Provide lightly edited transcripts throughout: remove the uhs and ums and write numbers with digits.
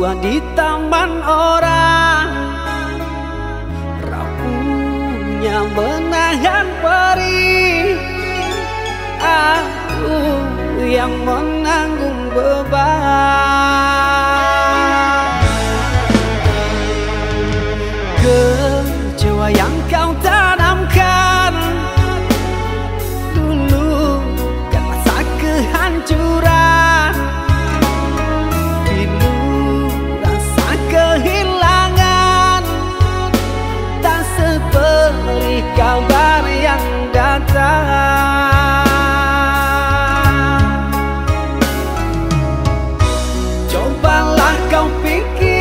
tua di taman orang, rapuhnya menahan perih. Aku yang menanggung beban. Kecewa yang kau tanamkan dulu kan rasa kehancuran. Pilu rasa kehilangan, tak seperti kabar yang datang. Cobalah kau pikirkan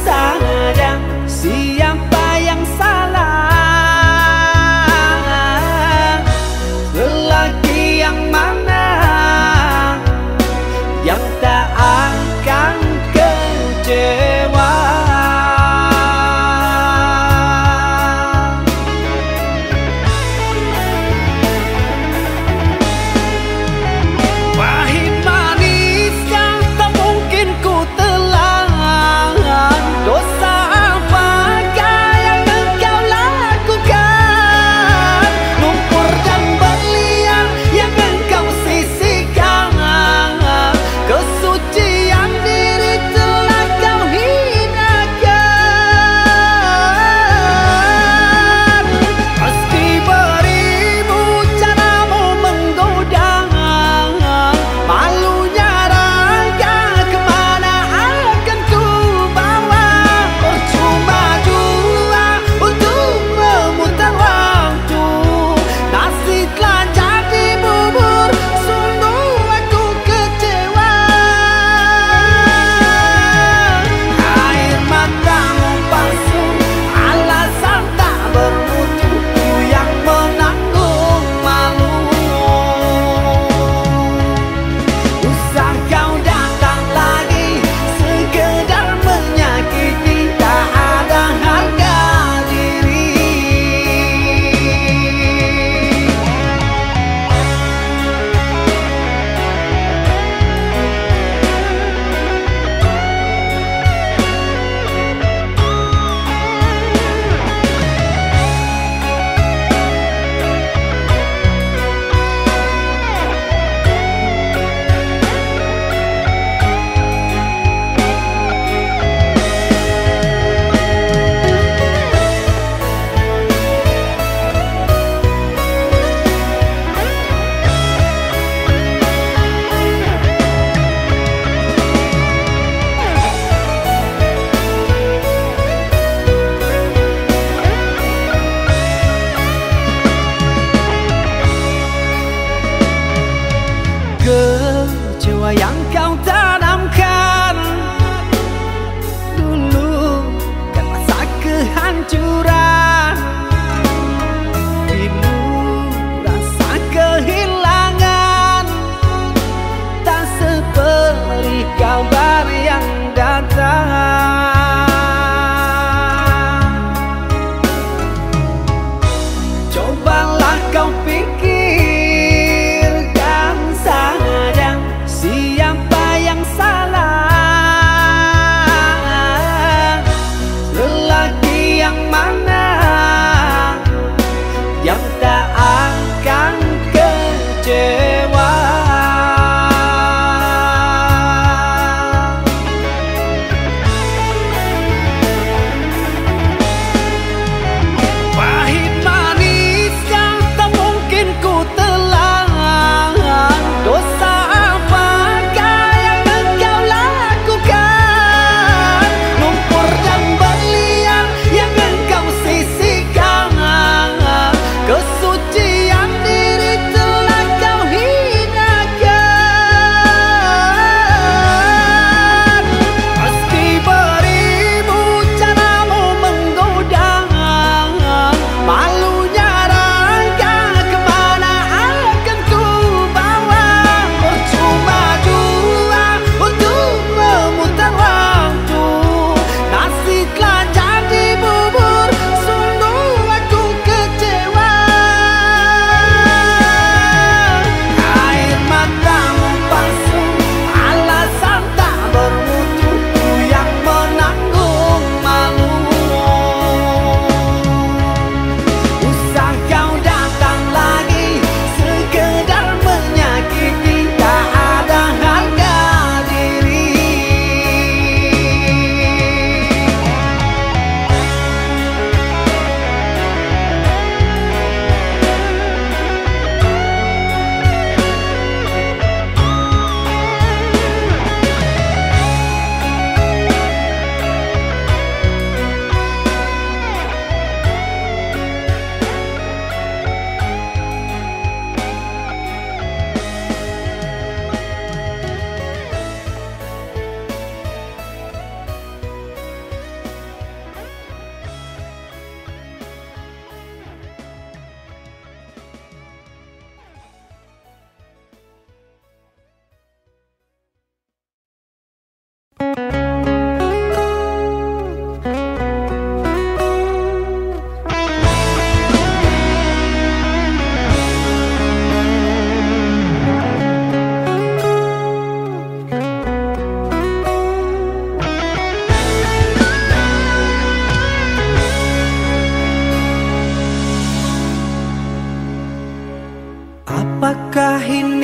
saja siapa yang salah. Lelaki yang mana yang tak akan kecewa. Kecewa yang kau tanamkan dulu kan rasa kehancuran. Pilu rasa kehilangan, tak seperti kabar yang datang. Cobalah kau pikirkan saja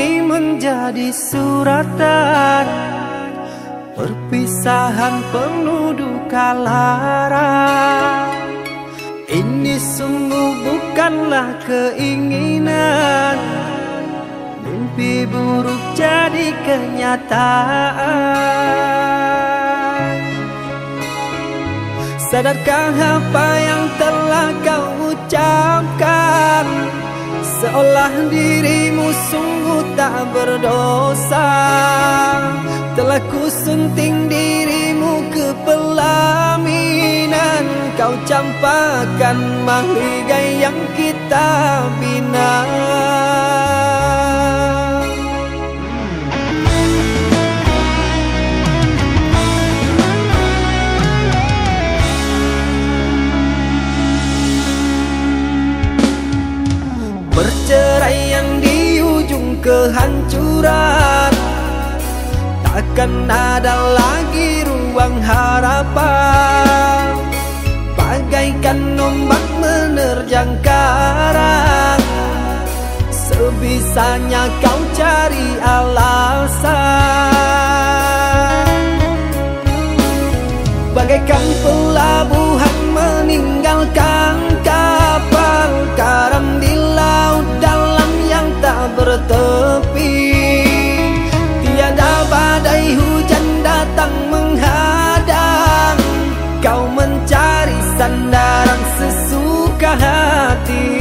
ini menjadi suratan. Perpisahan penuh duka lara. Ini sungguh bukanlah keinginan. Mimpi buruk jadi kenyataan. Sadarkah apa yang telah kau ucapkan? Seolah dirimu sungguh tak berdosa. Telah kusunting dirimu ke pelaminan. Kau campakkan mahligai yang kita bina. Perceraian di ujung kehancuran. Takkan ada lagi ruang harapan. Bagaikan ombak menerjang karang. Sebisanya kau cari alasan. Bagaikan pelabuhan meninggalkan kapal karam di laut dalam yang tak bertepi. Tiada badai hujan datang menghadang. Kau mencari sandaran sesuka hati.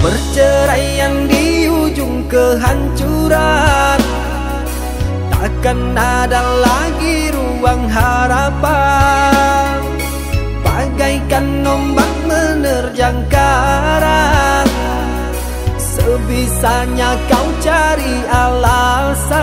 Perceraian di ujung kehancuran. Takkan ada lagi ruang harapan. Bagaikan ombak menerjang karang. Sebisanya kau cari alasan.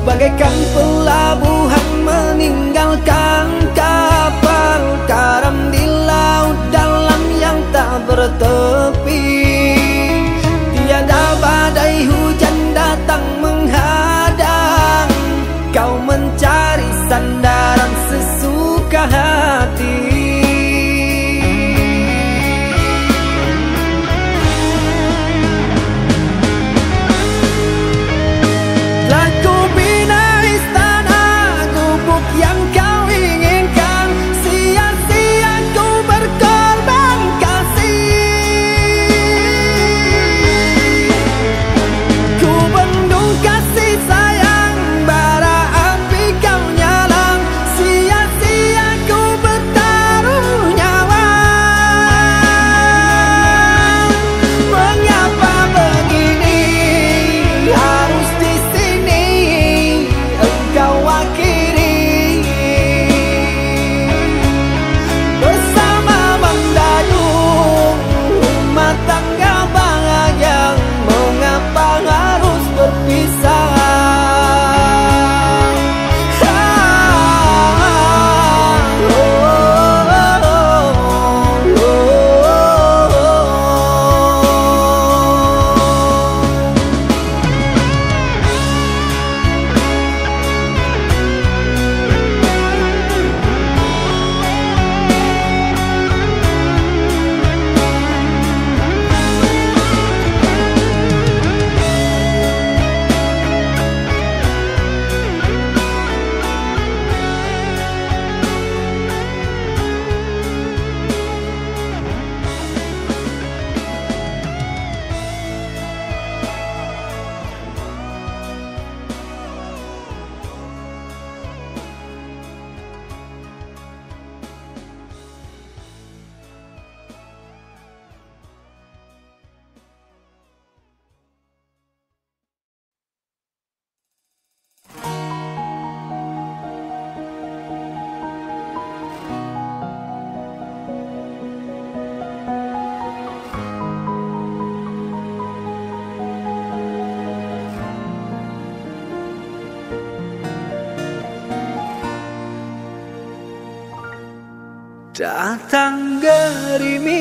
Bagaikan pelabuhan meninggalkan kapal karam di laut dalam yang tak bertepi. Tiada badai hujan datang menghadang. Kau mencari sandaran sesuka hati. Telah ku bina istana gubuk yang kau Datang gerimis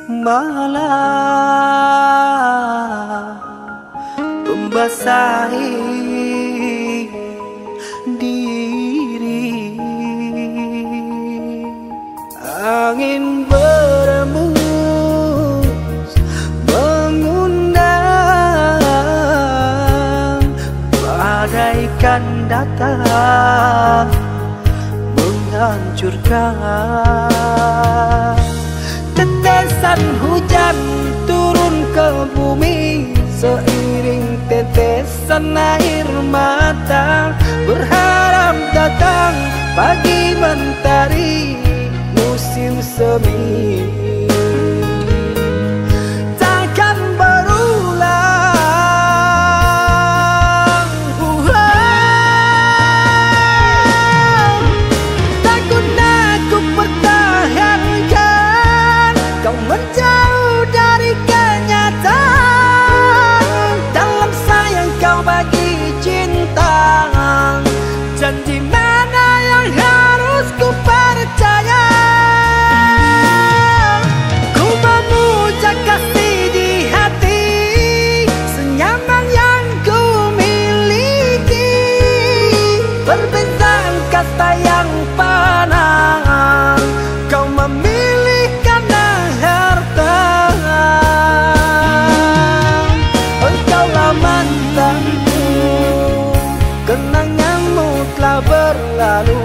malam membasahi diri, angin berembus mengundang, bagaikan datang menghancurkan. Tetesan hujan turun ke bumi seiring tetesan air mata, berharap datang pagi mentari musim semi. Takkan berulang, takut aku pertahankan kau menjauh dari kenyataan. Dalam sayang kau bagi cinta, janji mana yang harus ku percaya? Ku memuja kasih di hati, senyaman yang ku miliki. Perbedaan kata yang panas, kau memilih karena harta. Engkaulah mantanku, kenanganmu telah berlalu.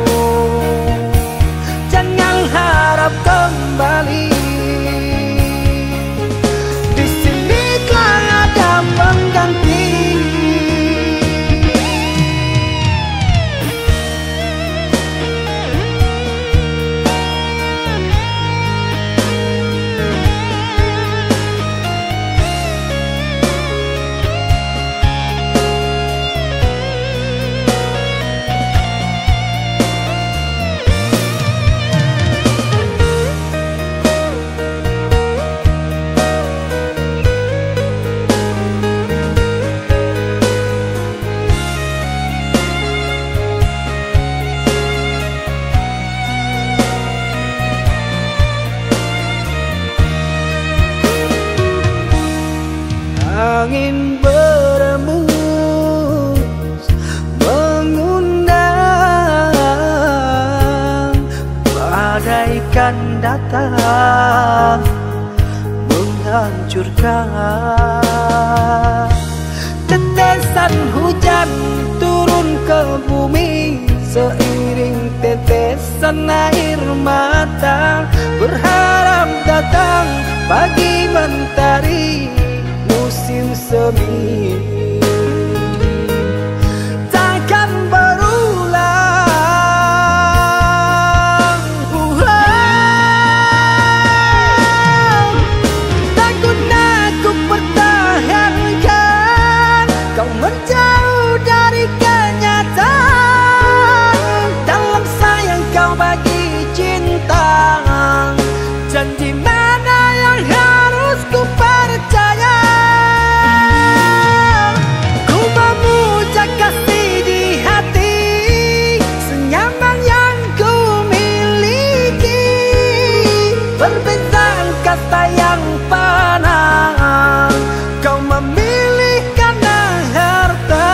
Jangan harap kembali, di sini telah ada pengganti. Angin berembus mengundang, bagaikan datang menghancurkan. Tetesan hujan turun ke bumi seiring tetesan air mata, berharap datang pagi mentari musim semi. Takkan berulang, takut aku pertahankan kau menjauh dari kenyataan. Dalam sayang kau bagi cinta, janji mana yang harus ku percaya? Ku memuja kasih di hati, senyaman yang ku miliki. Perbedaan kata yang panas, kau memilih karena harta.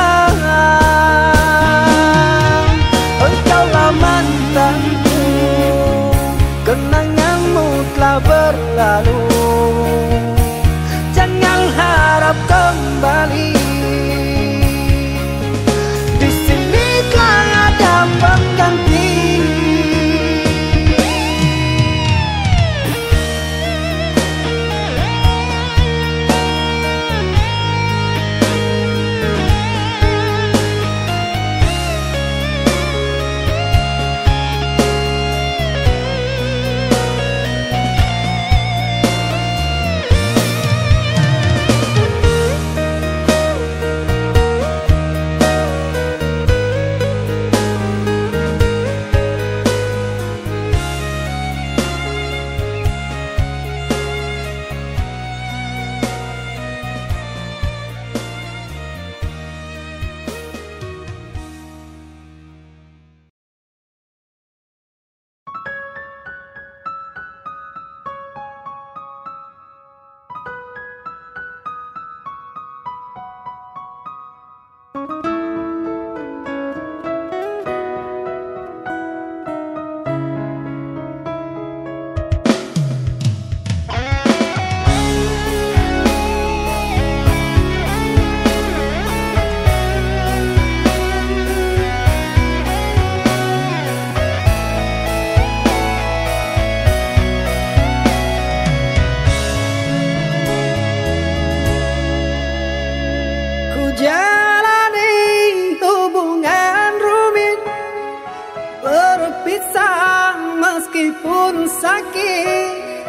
pun sakit,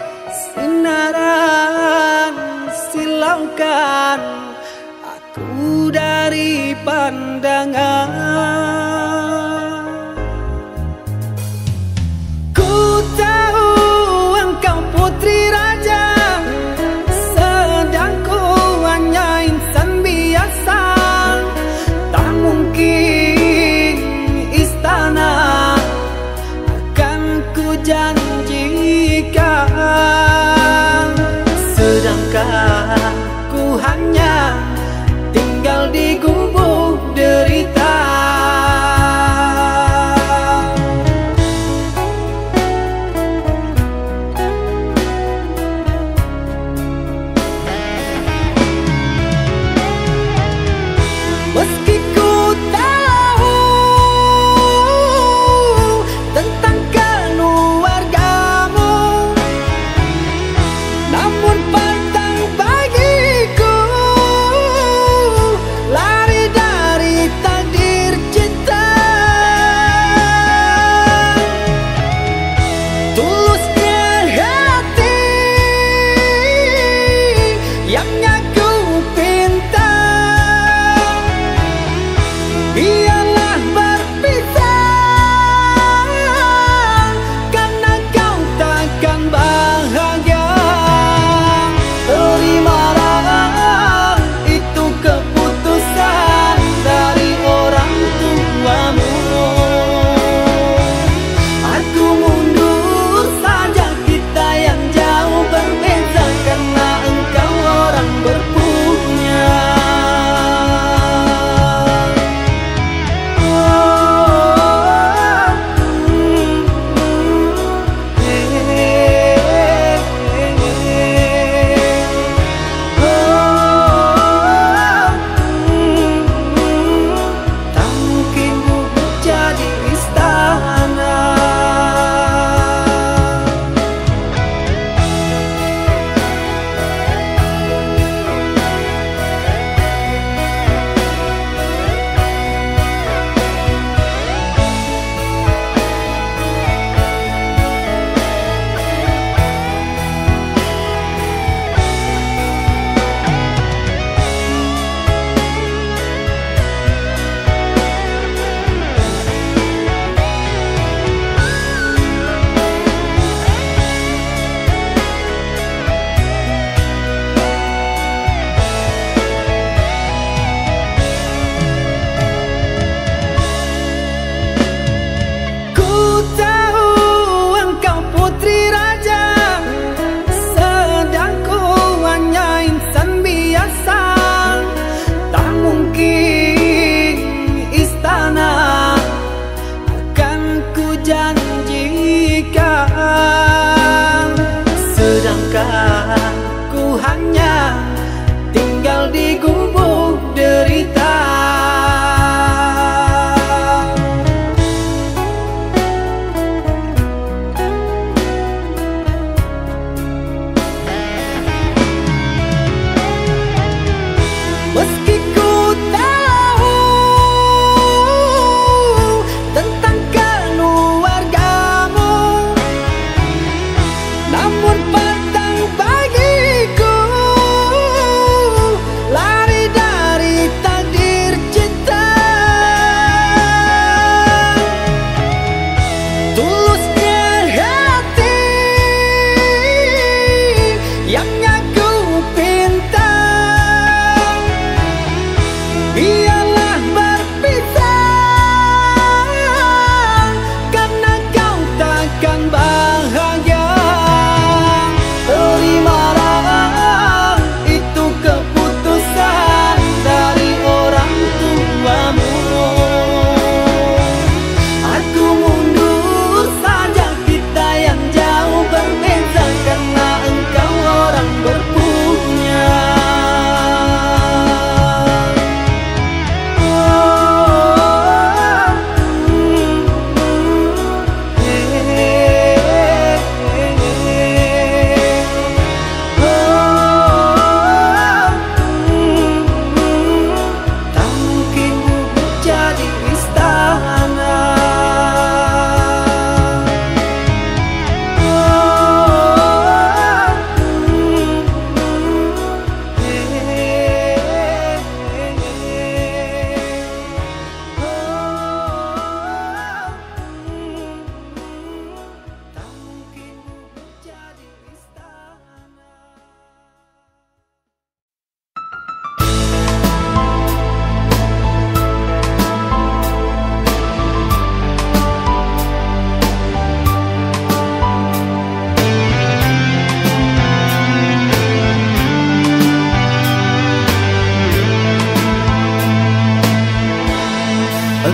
sinaran silaukan aku dari pandangan. Ku tahu engkau putri raja, sedang ku hanya insan biasa. Tak mungkin istana akan ku janjikan, sedangkan ku hanya tinggal di gubuk derita.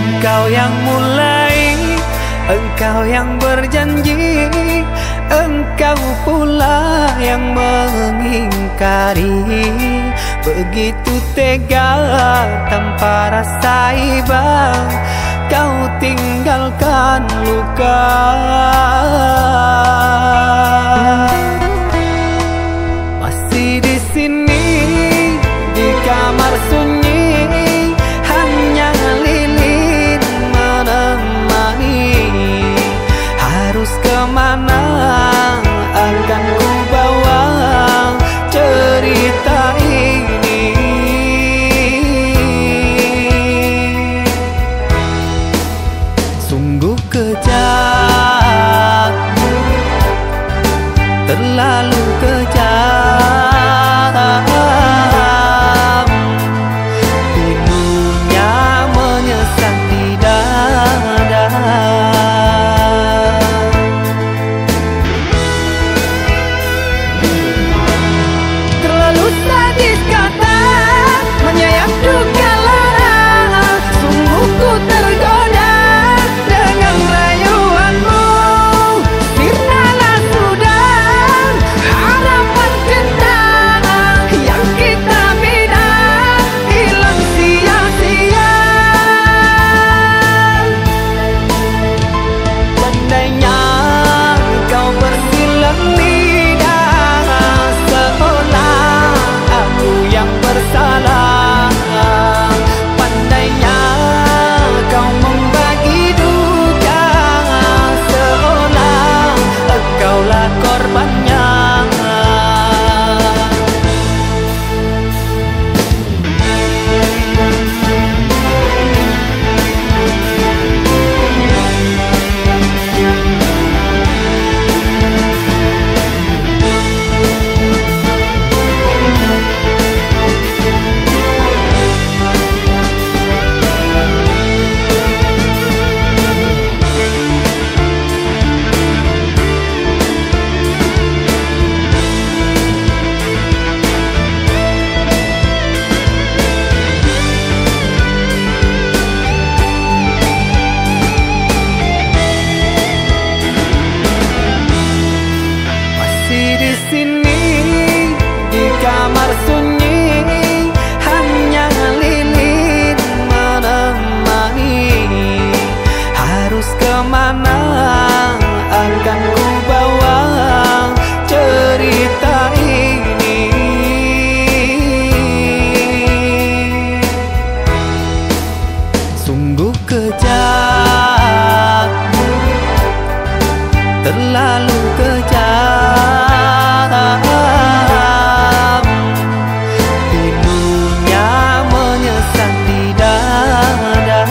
Engkau yang mulai, engkau yang berjanji, engkau pula yang mengingkari. Begitu tega tanpa rasa iba, kau tinggalkan luka. Masih di sini di kamar sunyi, hanya lilin menemani. Harus kemana akan ku bawa cerita ini? Sungguh kejam, terlalu kejam. Pilunya menyesat di dada. Terlalu sadis kata menyayat duka lara. Sungguh ku tergoda dengan rayuanmu. Sirnalah sudah harapan kita yang kita bina, hilang sia-sia. Andainya kau bersilang lidah, seolah aku yang bersalah. Pandainya kau membagi duka, seolah engkaulah korbannya. Masih di sini di kamar sunyi, hanya lilin menemani. Harus kemana akan ku bawa cerita ini? Sungguh kejam, terlalu kejam. Pilunya menyesat di dada.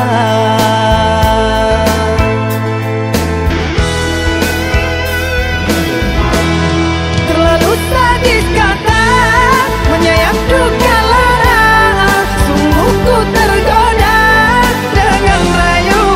Terlalu sadis kata menyayat duka lara. Sungguh ku tergoda dengan rayuanmu.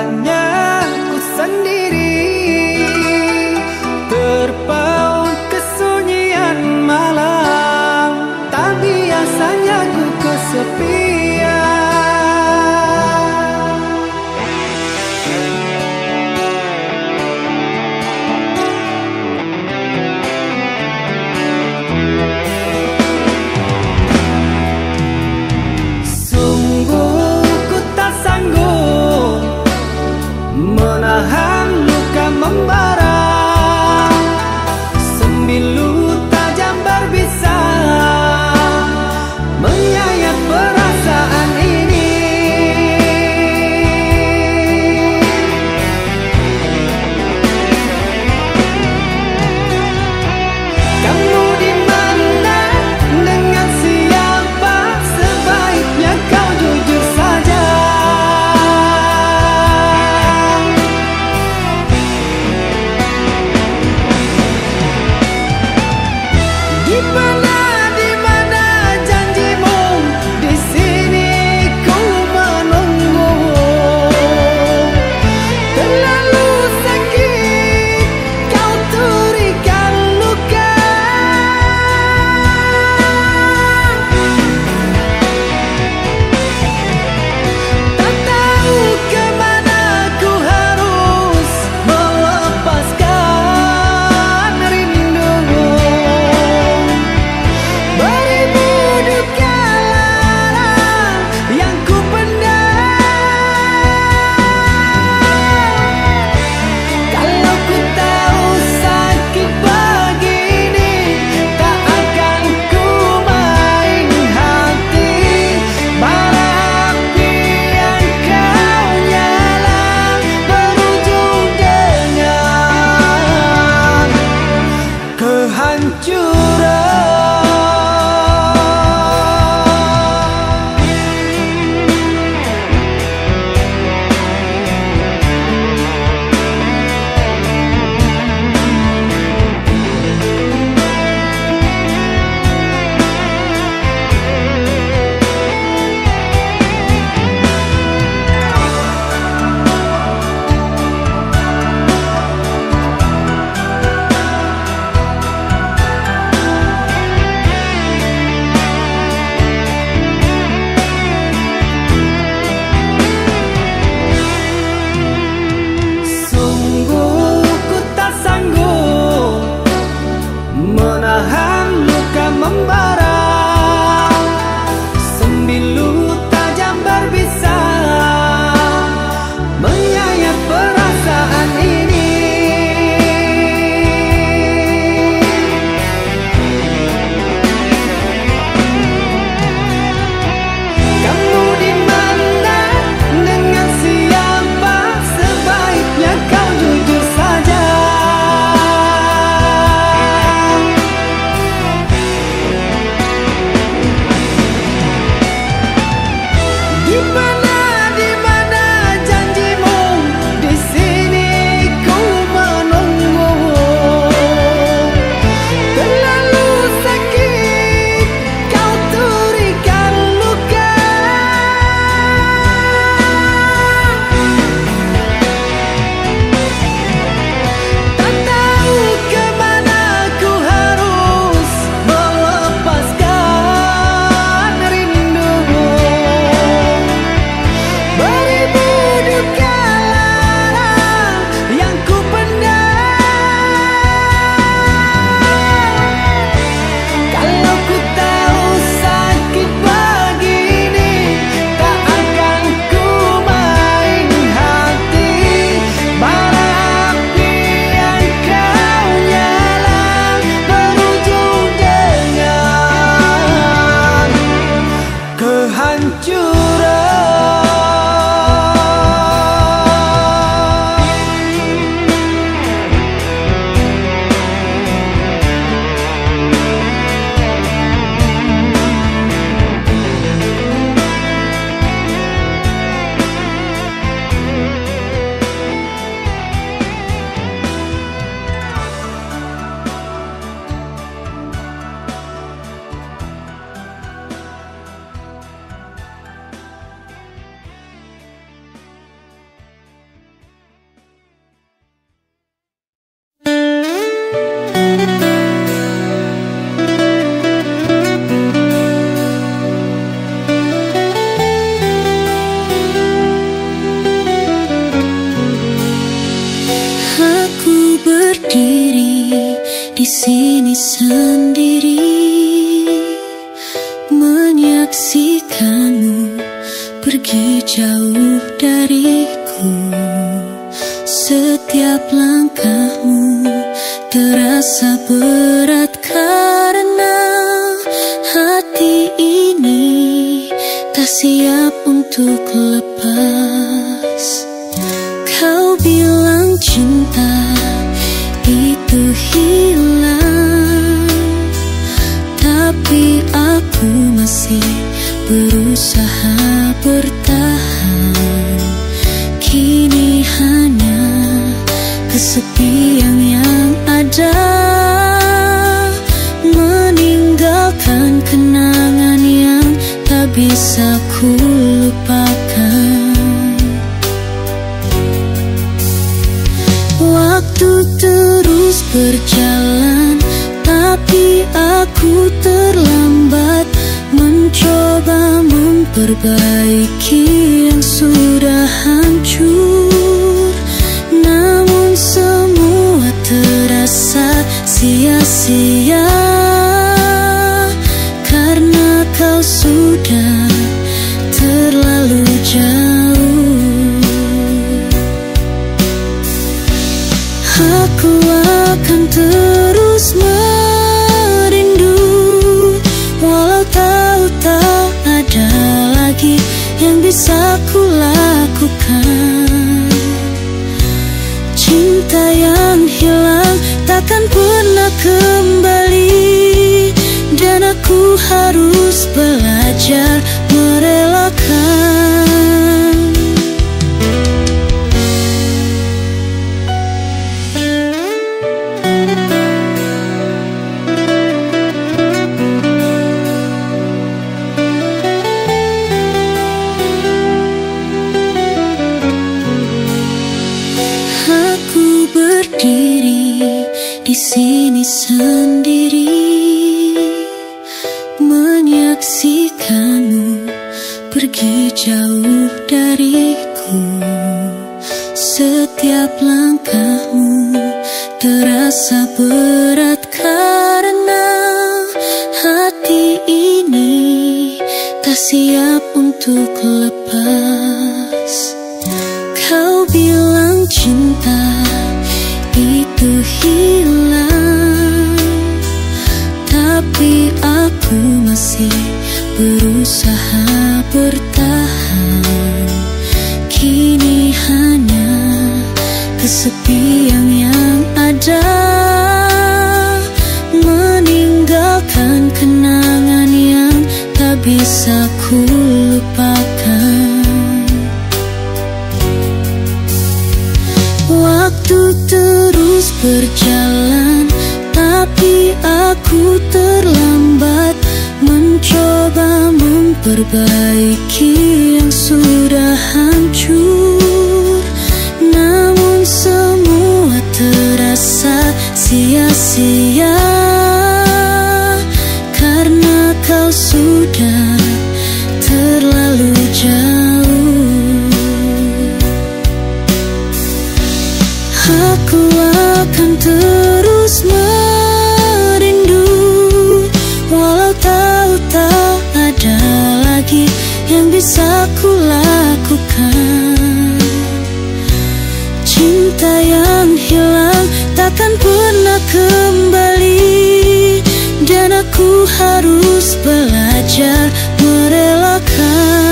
hanya ku sendiri, terpaut kesunyian malam, tak biasanya ku kesepian. sini sendiri, menyaksikanmu pergi jauh dariku. Setiap langkahmu terasa berat karena hati ini tak siap untuk lepas. Kau bilang cinta itu hilang, tapi aku masih berusaha bertahan. Kini hanya kesepian yang ada, meninggalkan kenangan yang tak bisa ku lupakan. Waktu terus berjalan, tapi aku terlambat mencoba memperbaiki yang sudah hancur. Namun semua terasa sia-sia karena kau sudah terlalu jauh. Aku akan terus merindu, walau tahu tak ada lagi yang bisa ku lakukan. Cinta yang hilang takkan pernah kembali, dan aku harus belajar merelakan. Di sini sendiri, menyaksikanmu pergi jauh dariku. Setiap langkahmu terasa berat karena hati ini tak siap untuk lepas. Kau bilang cinta itu hilang, tapi aku masih berusaha bertahan. Kini hanya kesepian yang ada, meninggalkan kenangan yang tak bisa ku lupakan. Waktu terus berjalan, tapi aku terlambat mencoba memperbaiki yang sudah hancur. Namun semua terasa sia-sia karena kau sudah terlalu jauh. Aku akan terus merindu, walau tahu tak ada lagi yang bisa ku lakukan. Cinta yang hilang takkan pernah kembali, dan aku harus belajar merelakan.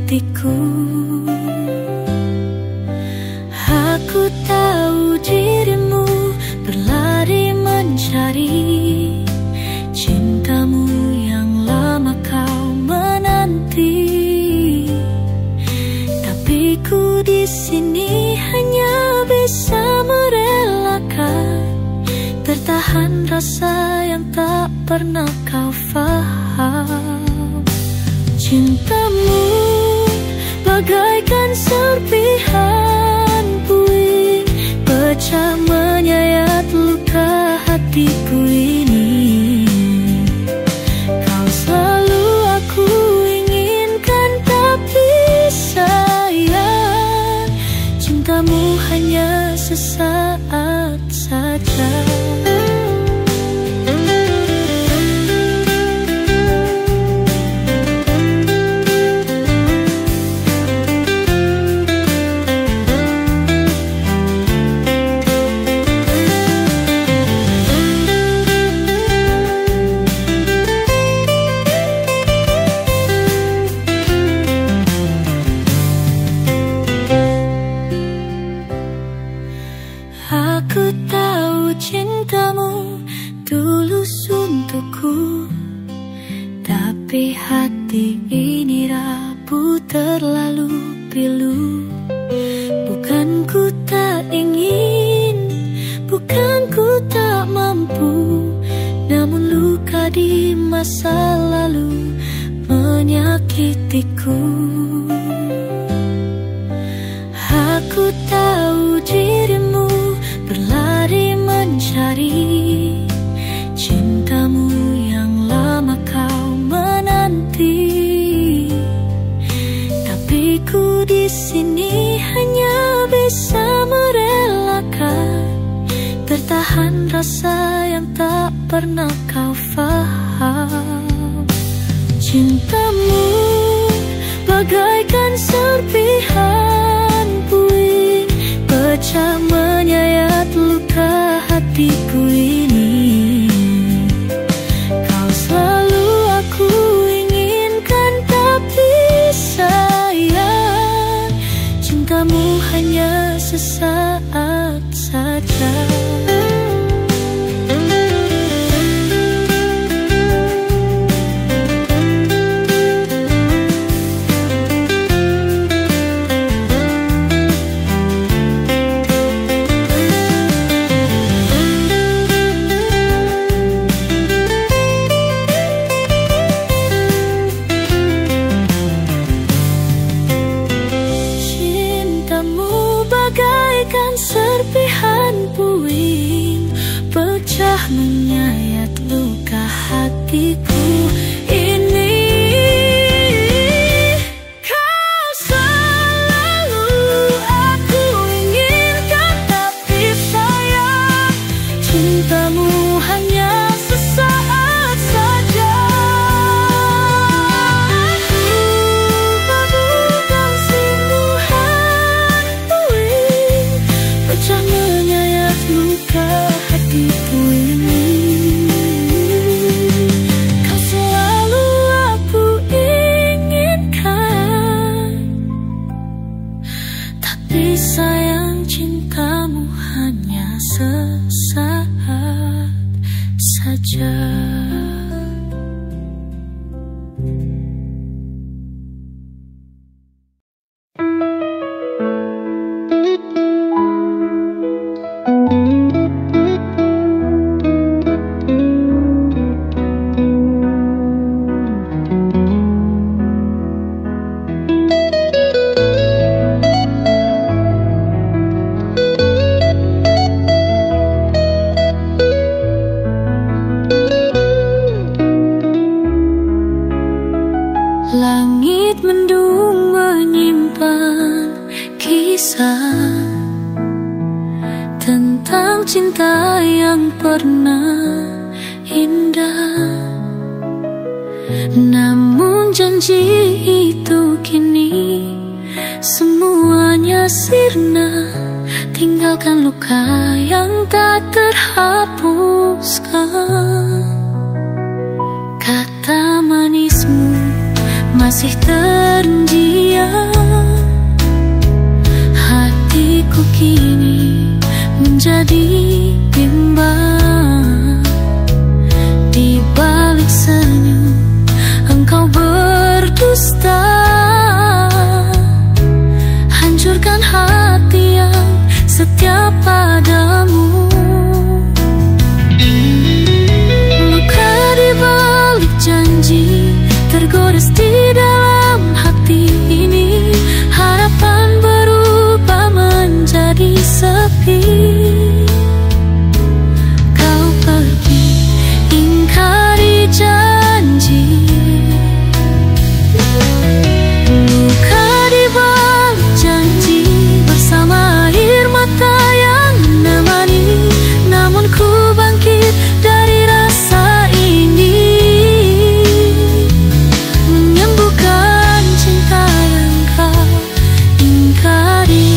hatiku. Aku tahu dirimu berlari mencari cintamu yang lama kau menanti. Tapi ku di sini hanya bisa merelakan, bertahan rasa yang tak pernah kau faham. Cintamu bagaikan serpihan puing, pecah menyayat luka hatiku ini. Kau selalu aku inginkan, tapi sayang, cintamu hanya sesaat saja. Aku tahu cintamu tulus untukku, tapi hati ini rapuh terlalu pilu. Bukan ku tak ingin, bukan ku tak mampu, namun luka di masa lalu menyakitiku. Aku tahu dirimu berlari mencari cintamu yang lama kau menanti. Tapi ku di sini hanya bisa merelakan, bertahan rasa yang tak pernah kau faham. Cintamu bagaikan serpihan puing, pecah menyayat luka hatiku ini. Kau selalu aku inginkan, tapi sayang, cintamu hanya sesaat saja. Serpihan puing, pecah menyayat luka hatiku ini. Kau selalu aku inginkan, tapi sayang, cintamu hanya sesaat saja. Aku bagaikan simbuhan puing, pecah menyayat luka hatiku ini. Kau selalu aku inginkan, tapi sayang, cintamu hanya sesaat saja. Langit mendung menyimpan kisah tentang cinta yang pernah indah. Namun janji itu kini semuanya sirna, tinggalkan luka yang tak terhapuskan. Kata manismu masih terdiam hatiku kini menjadi bimbang. Di balik senyum engkau berdusta, hancurkan hati yang setia padamu. Luka di balik janji tergores di dalam hati ini. Harapan berubah menjadi sepi. Kau pergi ingkari janji. Luka di balik janji bersama air mata yang menemani. Namun ku bangkit dari rasa ini, menyembuhkan cinta yang kau ingkari.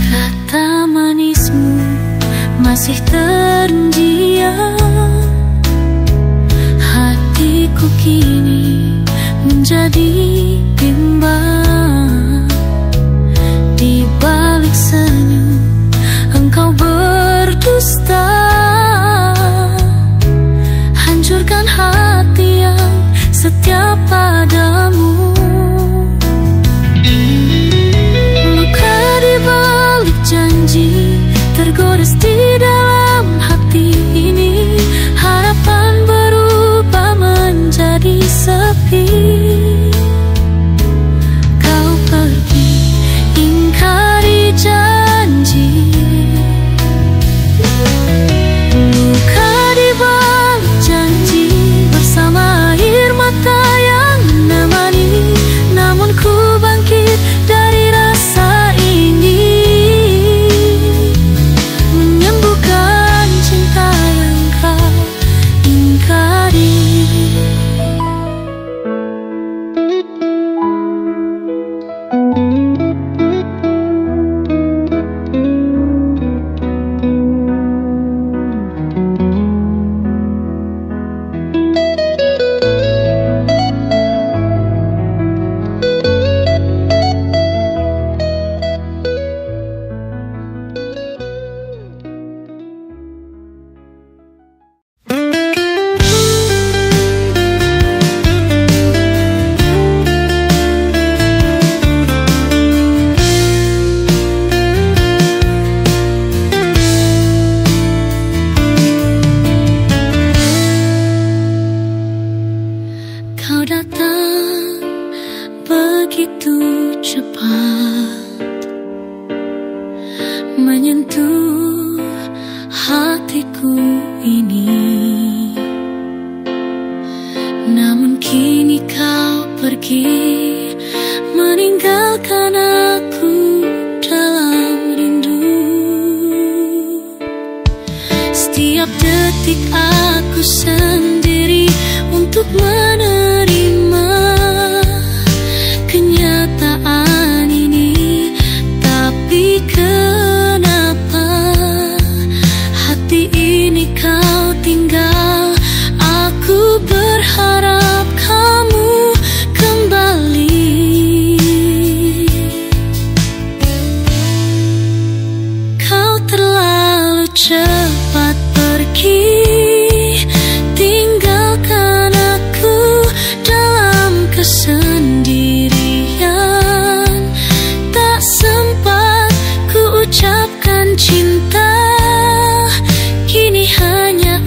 Kata manismu masih terdiam. Hatiku kini menjadi bimbang. Di balik senyum engkau berdusta, hancurkan hati yang setia padamu. Luka di balik janji tergores di dalam hati ini. Harapan berubah menjadi sepi. Kau pergi ingkari janji. Luka di balik janji bersama air mata yang menemani. Namun ku bangkit dari rasa ini, menyembuhkan cinta yang kau ingkari. Kau datang begitu cepat, menyentuh hatiku ini. Namun kini kau pergi, meninggalkan aku dalam rindu. Setiap detik aku sendiri untuk menerima kenyataan ini. Tapi kenapa hati ini kau tinggal? Aku berharap kamu kembali. Kau terlalu cepat pergi, tinggalkan aku dalam kesendirian. Tak sempat ku ucapkan cinta, kini hanya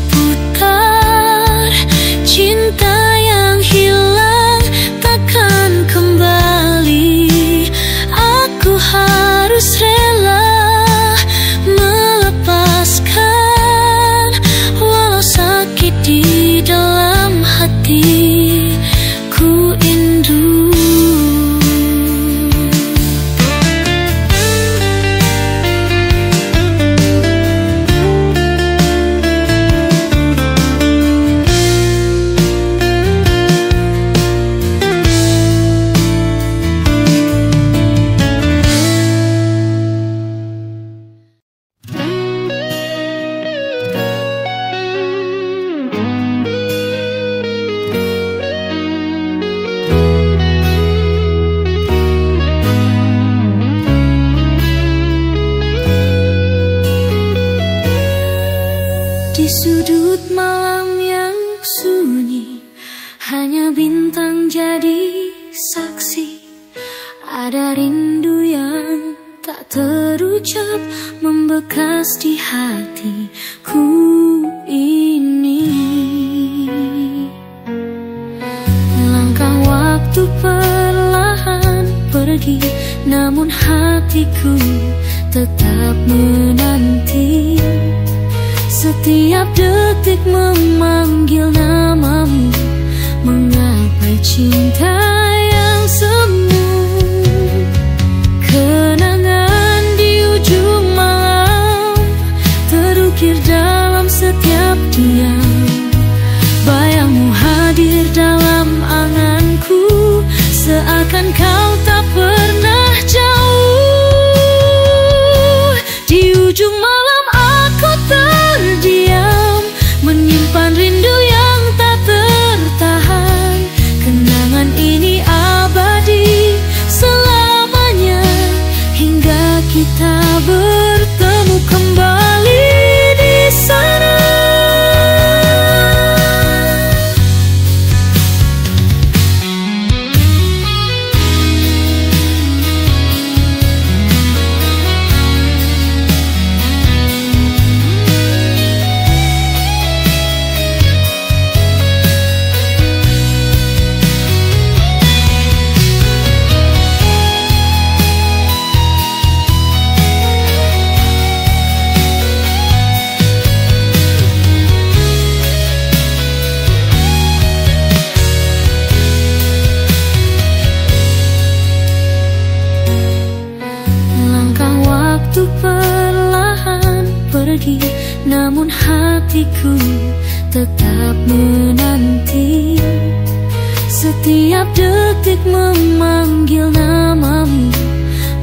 berputar. Cinta yang hilang takkan kembali. Aku harus rela melepaskan, walau sakit di dalam hati. Ku indu. Di sudut malam yang sunyi, hanya bintang jadi saksi. Ada rindu yang tak terucap, membekas di hatiku ini. Langkah waktu perlahan pergi, namun hatiku tetap menanti. Setiap detik memanggil namamu, menggapai cinta yang semu. Kenangan di ujung malam terukir dalam setiap diam. Bayangmu hadir dalam anganku, seakan kau tak pernah jauh. Di ujung malam aku terdiam, menyimpan rindu yang tak tertahan. Kenangan ini abadi selamanya, hingga kita bertemu kembali di sana. Namun hatiku tetap menanti. Setiap detik memanggil namamu,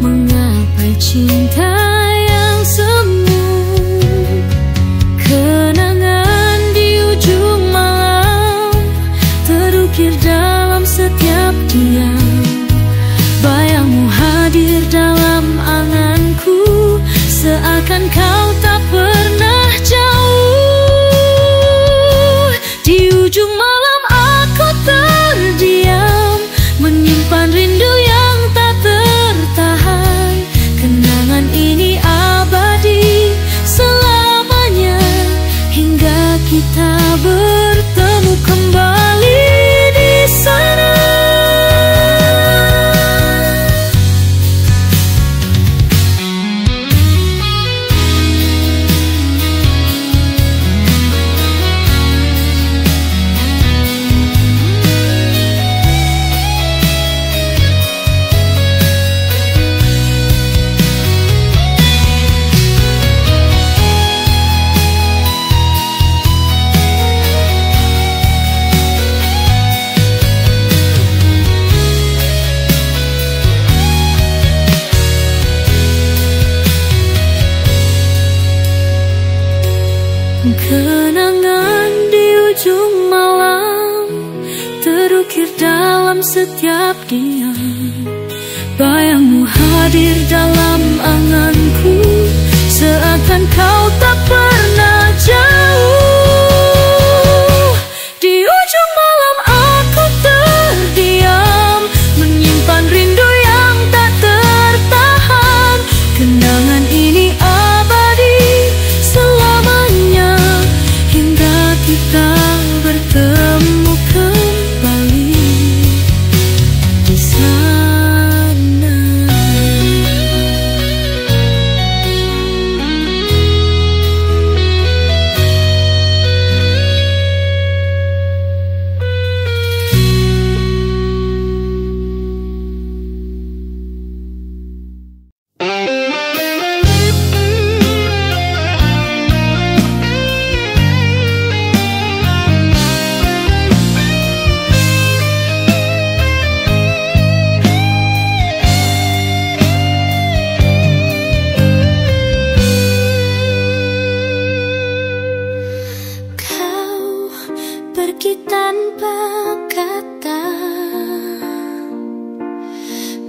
menggapai cinta yang semu. Kenangan di ujung malam terukir dalam setiap diam. Bayangmu hadir dalam anganku, seakan kau tak pernah jauh. Di ujung malam aku terdiam, menyimpan rindu yang tak tertahan. Kenangan ini abadi selamanya, hingga kita bertemu kembali di sana. Kenangan di ujung malam terukir dalam setiap diam. Bayangmu hadir dalam anganku, seakan kau tak pernah jauh. Di ujung malam aku terdiam, menyimpan rindu yang tak tertahan. Kenangan ini abadi selamanya, hingga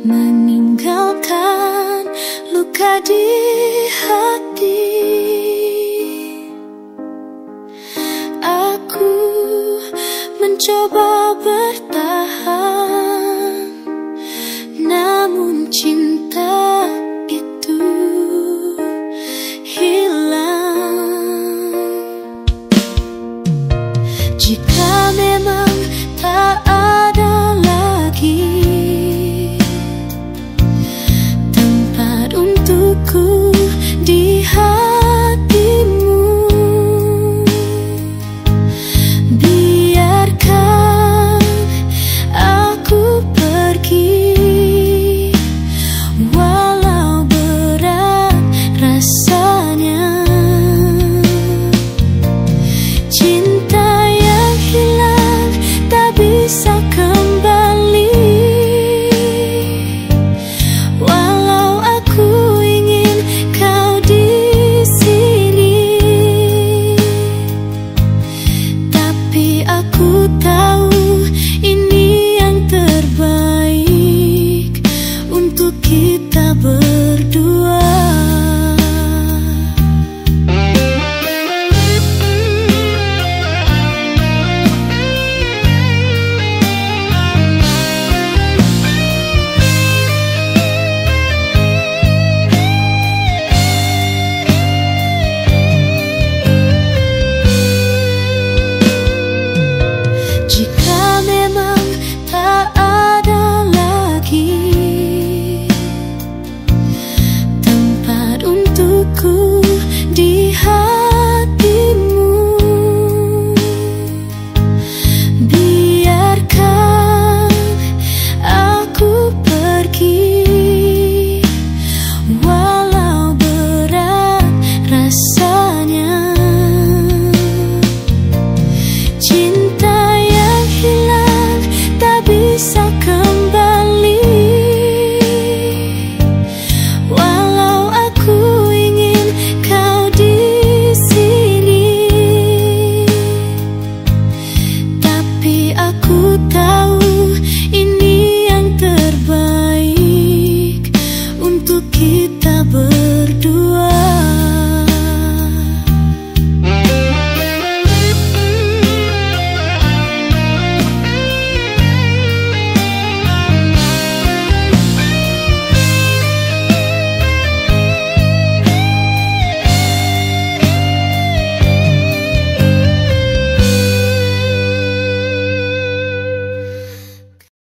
meninggalkan luka di hati. Aku mencoba